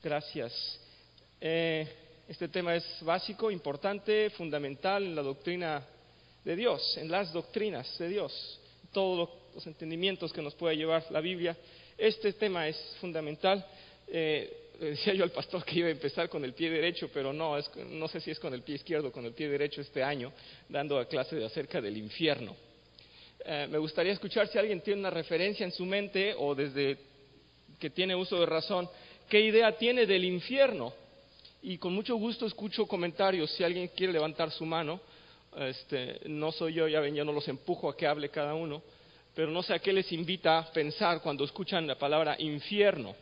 Gracias. Este tema es básico, importante, fundamental en la doctrina de Dios, en las doctrinas de Dios, todos los entendimientos que nos pueda llevar la Biblia. Este tema es fundamental. Decía yo al pastor que iba a empezar con el pie derecho, pero no sé si es con el pie izquierdo o con el pie derecho este año, dando a clase acerca del infierno. Me gustaría escuchar si alguien tiene una referencia en su mente o desde que tiene uso de razón, qué idea tiene del infierno. Y con mucho gusto escucho comentarios, si alguien quiere levantar su mano. No soy yo, ya ven, yo no los empujo a que hable cada uno, pero no sé a qué les invita a pensar cuando escuchan la palabra infierno.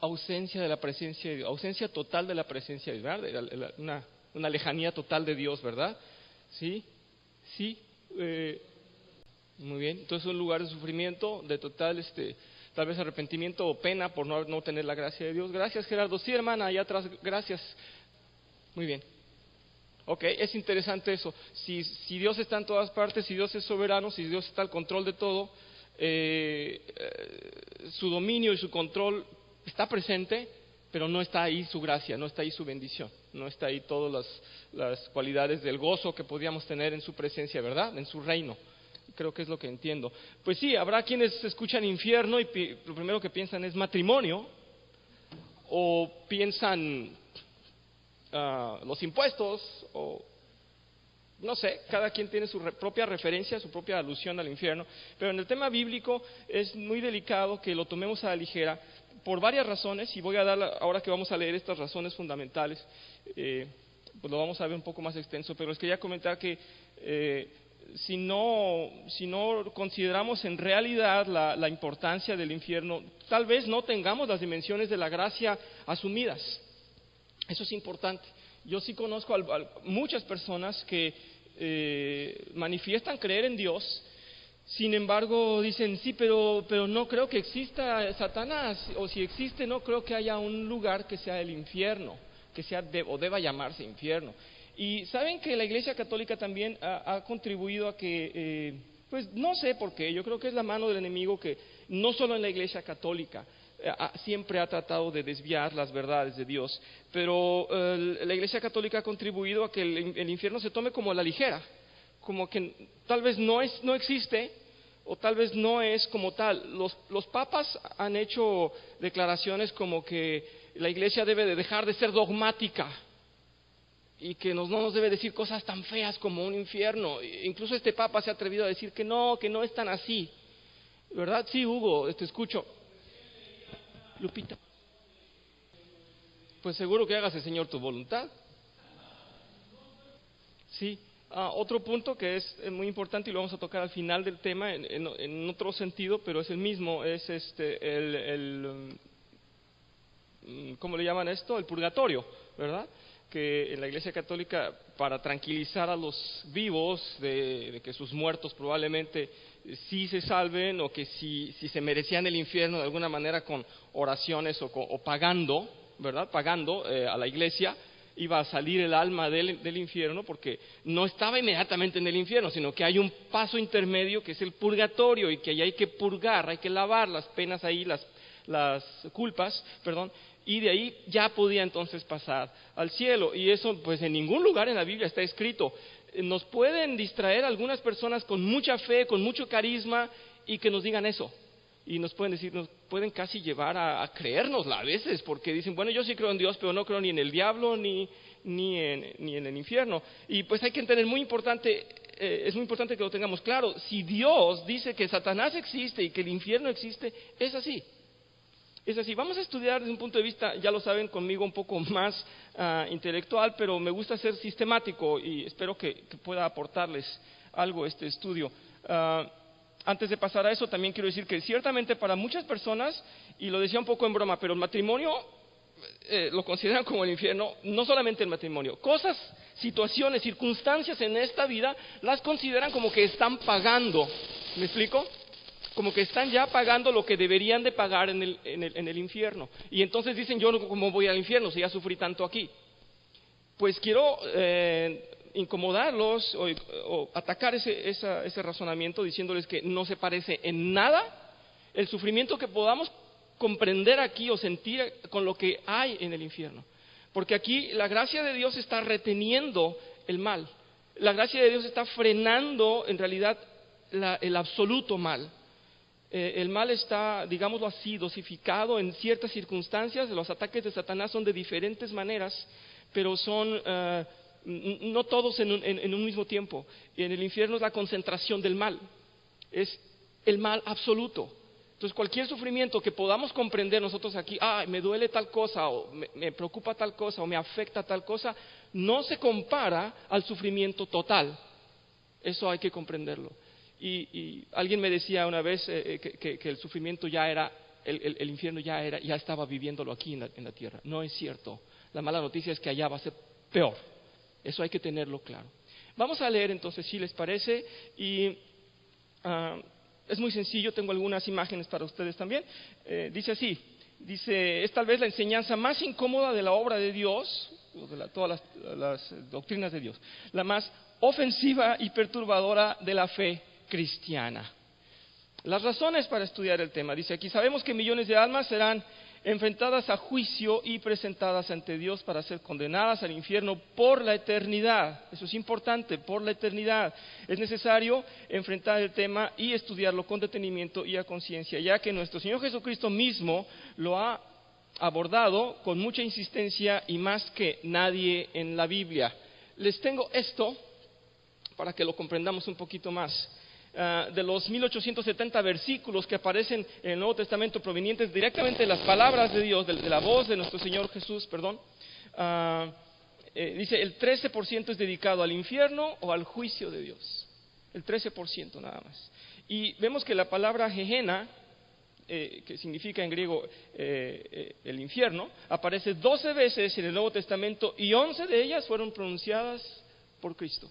Ausencia de la presencia de Dios, ausencia total de la presencia de Dios, ¿verdad? Una lejanía total de Dios, ¿verdad? Sí, muy bien. Entonces un lugar de sufrimiento, de total, tal vez arrepentimiento o pena por no tener la gracia de Dios. Gracias, Gerardo. Sí, hermana, allá atrás, gracias. Muy bien. Ok, es interesante eso. Si Dios está en todas partes, si Dios es soberano, si Dios está al control de todo, su dominio y su control está presente, pero no está ahí su gracia, no está ahí su bendición, no está ahí todas las cualidades del gozo que podríamos tener en su presencia, ¿verdad? En su reino. Creo que es lo que entiendo. Pues sí, habrá quienes escuchan infierno y lo primero que piensan es matrimonio, o piensan los impuestos, o no sé, cada quien tiene su propia referencia, su propia alusión al infierno, pero en el tema bíblico es muy delicado que lo tomemos a la ligera por varias razones, y voy a dar, ahora que vamos a leer estas razones fundamentales, pues lo vamos a ver un poco más extenso, pero les quería comentar que si no consideramos en realidad la importancia del infierno, tal vez no tengamos las dimensiones de la gracia asumidas. Eso es importante. Yo sí conozco a muchas personas que manifiestan creer en Dios, sin embargo dicen, sí, pero no creo que exista Satanás, o si existe no creo que haya un lugar que sea el infierno, que sea o deba llamarse infierno. Y saben que la Iglesia Católica también ha contribuido a que, pues no sé por qué, yo creo que es la mano del enemigo que no solo en la Iglesia Católica siempre ha tratado de desviar las verdades de Dios, pero la Iglesia Católica ha contribuido a que el infierno se tome como a la ligera, como que tal vez no existe, o tal vez no es como tal. Los papas han hecho declaraciones como que la Iglesia debe de dejar de ser dogmática y que no nos debe decir cosas tan feas como un infierno. Incluso este papa se ha atrevido a decir que no es tan así, ¿verdad? Sí, Hugo, te escucho. Lupita, pues seguro que hagas, Señor, tu voluntad. Sí. Otro punto que es muy importante y lo vamos a tocar al final del tema en otro sentido, pero es el mismo, es ¿cómo le llaman esto? El purgatorio, ¿verdad? Que en la Iglesia Católica, para tranquilizar a los vivos de que sus muertos probablemente sí se salven, o que si se merecían el infierno de alguna manera con oraciones o pagando, ¿verdad? Pagando a la Iglesia, iba a salir el alma del infierno, porque no estaba inmediatamente en el infierno, sino que hay un paso intermedio que es el purgatorio, y que ahí hay que purgar, hay que lavar las penas ahí, las culpas, perdón, y de ahí ya podía entonces pasar al cielo. Y eso pues en ningún lugar en la Biblia está escrito. Nos pueden distraer algunas personas con mucha fe, con mucho carisma, y que nos digan eso, y nos pueden casi llevar a creérnosla a veces, porque dicen, bueno, yo sí creo en Dios, pero no creo ni en el diablo ni en el infierno. Y pues hay que entender, es muy importante que lo tengamos claro. Si Dios dice que Satanás existe y que el infierno existe, es así. Es así. Vamos a estudiar desde un punto de vista, ya lo saben, conmigo un poco más intelectual, pero me gusta ser sistemático, y espero que pueda aportarles algo este estudio. Antes de pasar a eso, también quiero decir que ciertamente para muchas personas, y lo decía un poco en broma, pero el matrimonio lo consideran como el infierno. No solamente el matrimonio, cosas, situaciones, circunstancias en esta vida las consideran como que están pagando. ¿Me explico? Como que están ya pagando lo que deberían de pagar en el infierno. Y entonces dicen, yo no, ¿cómo voy al infierno si ya sufrí tanto aquí? Pues quiero incomodarlos o atacar ese razonamiento, diciéndoles que no se parece en nada el sufrimiento que podamos comprender aquí o sentir con lo que hay en el infierno. Porque aquí la gracia de Dios está reteniendo el mal. La gracia de Dios está frenando en realidad el absoluto mal. El mal está, digámoslo así, dosificado en ciertas circunstancias. Los ataques de Satanás son de diferentes maneras, pero son no todos en un mismo tiempo. Y en el infierno es la concentración del mal. Es el mal absoluto. Entonces, cualquier sufrimiento que podamos comprender nosotros aquí, me duele tal cosa, o me preocupa tal cosa, o me afecta tal cosa, no se compara al sufrimiento total. Eso hay que comprenderlo. Y alguien me decía una vez que el sufrimiento ya era, el infierno ya estaba viviéndolo aquí en la tierra. No es cierto. La mala noticia es que allá va a ser peor. Eso hay que tenerlo claro. Vamos a leer entonces, si les parece, y es muy sencillo, tengo algunas imágenes para ustedes también. Dice así, es tal vez la enseñanza más incómoda de la obra de Dios, o de todas las doctrinas de Dios, la más ofensiva y perturbadora de la fe cristiana. Las razones para estudiar el tema, dice aquí, sabemos que millones de almas serán enfrentadas a juicio y presentadas ante Dios para ser condenadas al infierno por la eternidad. Eso es importante, por la eternidad. Es necesario enfrentar el tema y estudiarlo con detenimiento y a conciencia, ya que nuestro Señor Jesucristo mismo lo ha abordado con mucha insistencia y más que nadie en la Biblia. Les tengo esto para que lo comprendamos un poquito más. De los 1870 versículos que aparecen en el Nuevo Testamento provenientes directamente de las palabras de Dios, de la voz de nuestro Señor Jesús, dice el 13% es dedicado al infierno o al juicio de Dios. El 13% nada más. Y vemos que la palabra Gehenna, que significa en griego el infierno, aparece 12 veces en el Nuevo Testamento y 11 de ellas fueron pronunciadas por Cristo.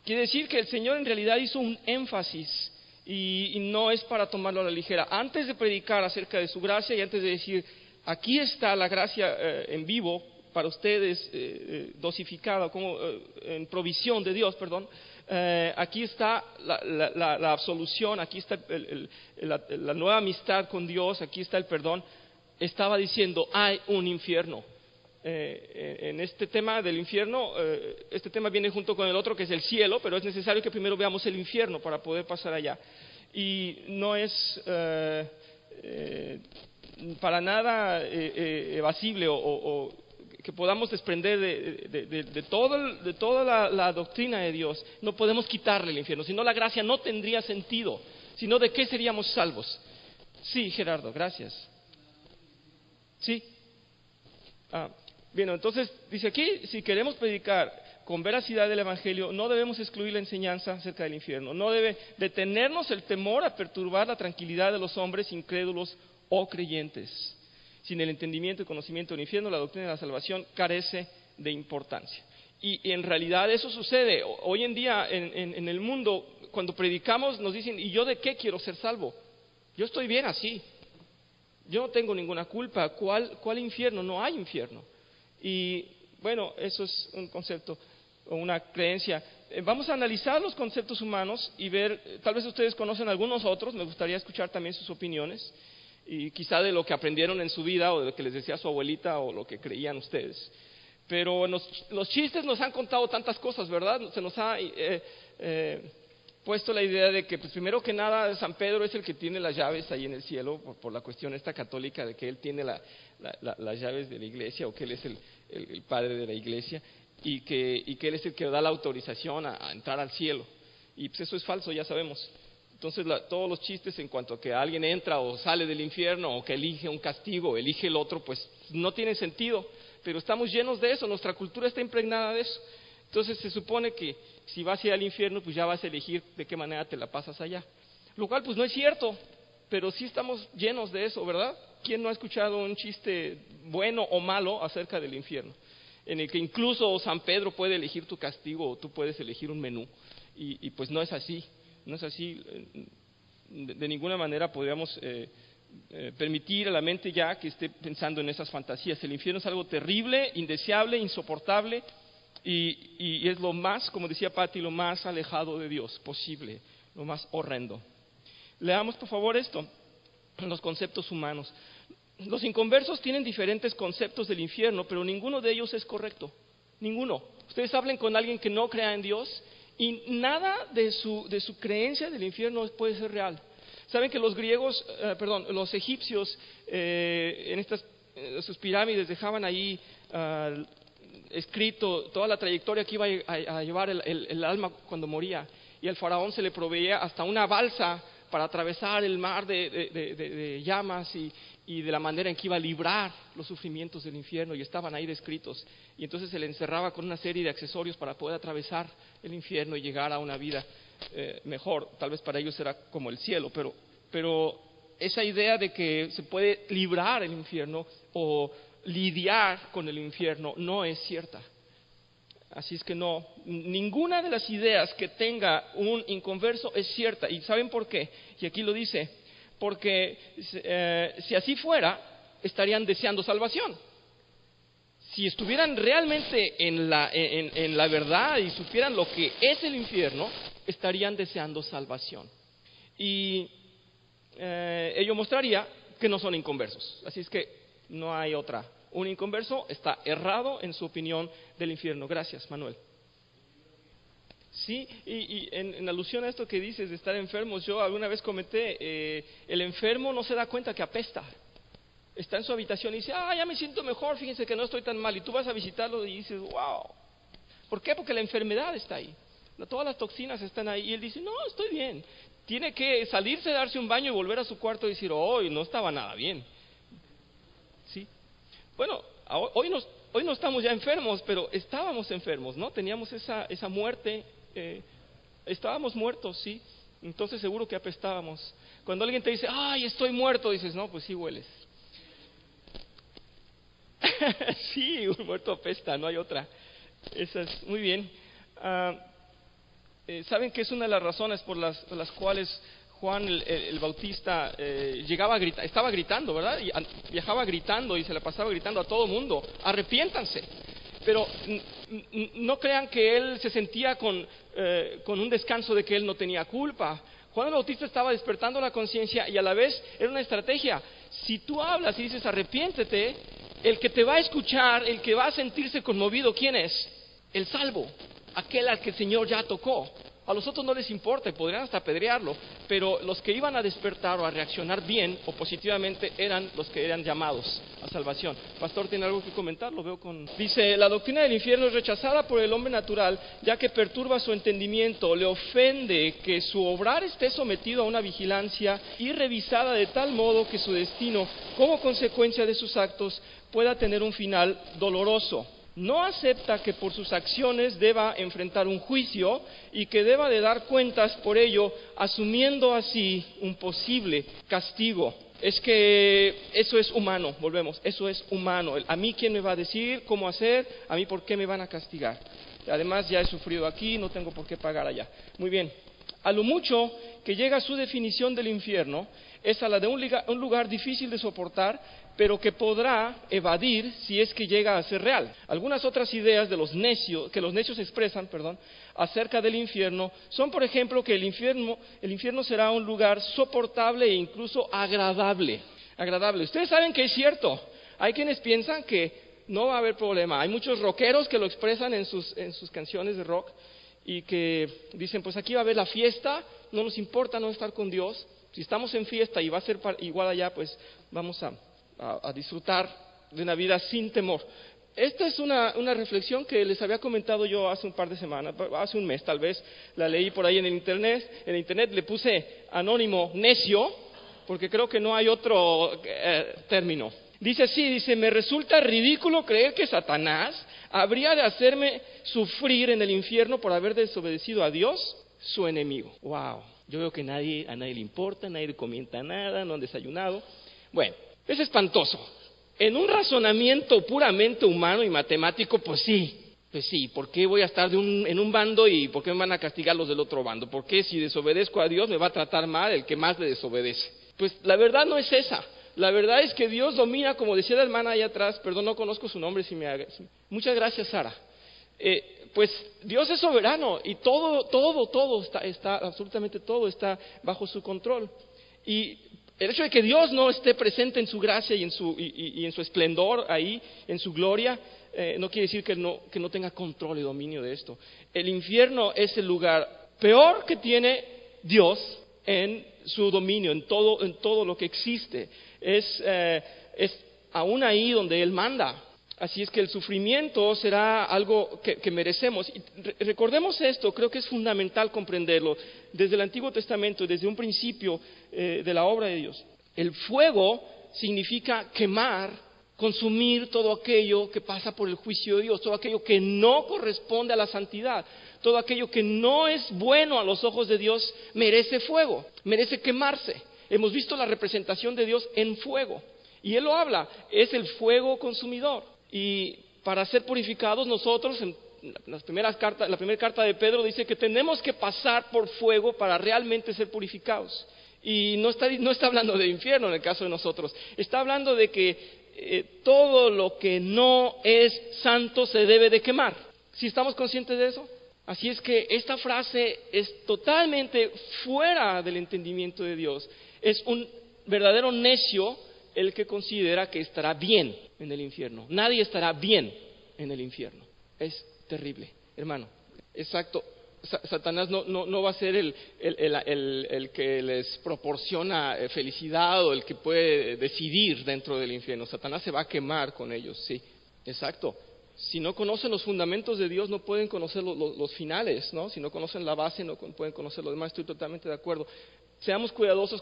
Quiere decir que el Señor en realidad hizo un énfasis y no es para tomarlo a la ligera. Antes de predicar acerca de su gracia y antes de decir, aquí está la gracia en vivo para ustedes, dosificada, como en provisión de Dios, aquí está la absolución, aquí está la nueva amistad con Dios, aquí está el perdón. Estaba diciendo, hay un infierno. En este tema del infierno, este tema viene junto con el otro que es el cielo, pero es necesario que primero veamos el infierno para poder pasar allá. Y no es para nada evasible o que podamos desprender de toda la doctrina de Dios. No podemos quitarle el infierno, si no la gracia no tendría sentido, sino de qué seríamos salvos. Sí, Gerardo, gracias. Sí. Bien, entonces dice aquí, si queremos predicar con veracidad del Evangelio, no debemos excluir la enseñanza acerca del infierno. No debe detenernos el temor a perturbar la tranquilidad de los hombres incrédulos o creyentes. Sin el entendimiento y conocimiento del infierno, la doctrina de la salvación carece de importancia. Y en realidad eso sucede. Hoy en día en el mundo, cuando predicamos nos dicen, ¿y yo de qué quiero ser salvo? Yo estoy bien así. Yo no tengo ninguna culpa. ¿Cuál infierno? No hay infierno. Y bueno, eso es un concepto o una creencia. Vamos a analizar los conceptos humanos y ver, tal vez ustedes conocen algunos otros, me gustaría escuchar también sus opiniones y quizá de lo que aprendieron en su vida o de lo que les decía su abuelita o lo que creían ustedes. Pero los chistes nos han contado tantas cosas, ¿verdad? Se nos ha puesto la idea de que, pues primero que nada, San Pedro es el que tiene las llaves ahí en el cielo, por la cuestión esta católica de que él tiene las llaves de la iglesia, o que él es el padre de la iglesia, y que él es el que da la autorización a entrar al cielo. Y pues eso es falso, ya sabemos. Entonces todos los chistes en cuanto a que alguien entra o sale del infierno, o que elige un castigo, o elige el otro, pues no tienen sentido. Pero estamos llenos de eso, nuestra cultura está impregnada de eso. Entonces se supone que si vas a ir al infierno, pues ya vas a elegir de qué manera te la pasas allá. Lo cual pues no es cierto, pero sí estamos llenos de eso, ¿verdad? ¿Quién no ha escuchado un chiste bueno o malo acerca del infierno? En el que incluso San Pedro puede elegir tu castigo o tú puedes elegir un menú. Y pues no es así, no es así. De ninguna manera podríamos permitir a la mente ya que esté pensando en esas fantasías. El infierno es algo terrible, indeseable, insoportable. Y es lo más, como decía Patti, lo más alejado de Dios posible, lo más horrendo. Leamos por favor esto, los conceptos humanos. Los inconversos tienen diferentes conceptos del infierno, pero ninguno de ellos es correcto. Ninguno. Ustedes hablen con alguien que no crea en Dios y nada de su creencia del infierno puede ser real. Saben que los griegos, los egipcios en sus pirámides dejaban ahí escrito toda la trayectoria que iba a llevar el alma cuando moría, y al faraón se le proveía hasta una balsa para atravesar el mar de llamas y de la manera en que iba a librar los sufrimientos del infierno, y estaban ahí descritos, y entonces se le encerraba con una serie de accesorios para poder atravesar el infierno y llegar a una vida mejor. Tal vez para ellos era como el cielo, pero esa idea de que se puede librar el infierno o lidiar con el infierno no es cierta. Así es que no, ninguna de las ideas que tenga un inconverso es cierta. ¿Y saben por qué? Y aquí lo dice, porque si así fuera, estarían deseando salvación. Si estuvieran realmente en la verdad y supieran lo que es el infierno, estarían deseando salvación. Y ello mostraría que no son inconversos. Así es que no hay otra. Un inconverso está errado en su opinión del infierno. Gracias, Manuel. Sí, y en alusión a esto que dices de estar enfermos, yo alguna vez comenté, el enfermo no se da cuenta que apesta. Está en su habitación y dice, ya me siento mejor, fíjense que no estoy tan mal. Y tú vas a visitarlo y dices, wow. ¿Por qué? Porque la enfermedad está ahí. Todas las toxinas están ahí. Y él dice, no, estoy bien. Tiene que salirse, darse un baño y volver a su cuarto y decir, no estaba nada bien. ¿Sí? Bueno, hoy no estamos ya enfermos, pero estábamos enfermos, ¿no? Teníamos esa muerte, estábamos muertos, ¿sí? Entonces seguro que apestábamos. Cuando alguien te dice, estoy muerto, dices, no, pues sí hueles. Sí, un muerto apesta, no hay otra. Esa es muy bien. ¿Saben que es una de las razones por las cuales Juan el Bautista llegaba a gritar, estaba gritando, ¿verdad? Y viajaba gritando y se la pasaba gritando a todo mundo, arrepiéntanse. Pero no crean que él se sentía con un descanso de que él no tenía culpa. Juan el Bautista estaba despertando la conciencia y a la vez era una estrategia. Si tú hablas y dices arrepiéntete, el que te va a escuchar, el que va a sentirse conmovido, ¿quién es? El salvo, aquel al que el Señor ya tocó. A los otros no les importa, podrían hasta apedrearlo, pero los que iban a despertar o a reaccionar bien o positivamente eran los que eran llamados a salvación. Pastor, ¿tiene algo que comentar? Lo veo con... Dice, la doctrina del infierno es rechazada por el hombre natural, ya que perturba su entendimiento, le ofende que su obrar esté sometido a una vigilancia y revisada de tal modo que su destino, como consecuencia de sus actos, pueda tener un final doloroso. No acepta que por sus acciones deba enfrentar un juicio y que deba de dar cuentas por ello, asumiendo así un posible castigo. Es que eso es humano, volvemos, eso es humano. A mí, ¿quién me va a decir cómo hacer? A mí, ¿por qué me van a castigar? Además, ya he sufrido aquí, no tengo por qué pagar allá. Muy bien. A lo mucho que llega a su definición del infierno es a la de un lugar difícil de soportar, pero que podrá evadir si es que llega a ser real. Algunas otras ideas de que los necios expresan, acerca del infierno son, por ejemplo, que el infierno será un lugar soportable e incluso agradable. Ustedes saben que es cierto. Hay quienes piensan que no va a haber problema. Hay muchos rockeros que lo expresan en sus canciones de rock y que dicen, pues aquí va a haber la fiesta, no nos importa no estar con Dios. Si estamos en fiesta y va a ser igual allá, pues vamos a disfrutar de una vida sin temor. Esta es una reflexión que les había comentado yo hace un par de semanas, hace un mes tal vez, la leí por ahí en el internet le puse anónimo necio, porque creo que no hay otro término. Dice así, me resulta ridículo creer que Satanás habría de hacerme sufrir en el infierno por haber desobedecido a Dios, su enemigo. Wow, yo veo que a nadie le importa, nadie le comenta nada, no han desayunado. Bueno, es espantoso. En un razonamiento puramente humano y matemático, pues sí, ¿por qué voy a estar en un bando y por qué me van a castigar los del otro bando? ¿Por qué si desobedezco a Dios me va a tratar mal el que más le desobedece? Pues la verdad no es esa. La verdad es que Dios domina, como decía la hermana allá atrás, perdón, no conozco su nombre, muchas gracias, Sara. Pues Dios es soberano y todo está, absolutamente todo está bajo su control. Y El hecho de que Dios no esté presente en su gracia y en su esplendor ahí, en su gloria, no quiere decir que no tenga control y dominio de esto. El infierno es el lugar peor que tiene Dios en su dominio, en todo lo que existe. Es aún ahí donde Él manda. Así es que el sufrimiento será algo que merecemos. Y recordemos esto, creo que es fundamental comprenderlo. Desde el Antiguo Testamento, desde un principio de la obra de Dios. El fuego significa quemar, consumir todo aquello que pasa por el juicio de Dios, todo aquello que no corresponde a la santidad, todo aquello que no es bueno a los ojos de Dios merece fuego, merece quemarse. Hemos visto la representación de Dios en fuego. Y Él lo habla, es el fuego consumidor. Y para ser purificados nosotros, en la primera carta de Pedro dice que tenemos que pasar por fuego para realmente ser purificados. Y no está hablando del infierno en el caso de nosotros, está hablando de que todo lo que no es santo se debe de quemar. ¿Sí estamos conscientes de eso? Así es que esta frase es totalmente fuera del entendimiento de Dios. Es un verdadero necio el que considera que estará bien en el infierno. Nadie estará bien en el infierno. Es terrible, hermano. Exacto. Satanás no va a ser el que les proporciona felicidad o el que puede decidir dentro del infierno. Satanás se va a quemar con ellos, sí. Exacto. Si no conocen los fundamentos de Dios, no pueden conocer los finales, ¿no? Si no conocen la base, no pueden conocer lo demás. Estoy totalmente de acuerdo. Seamos cuidadosos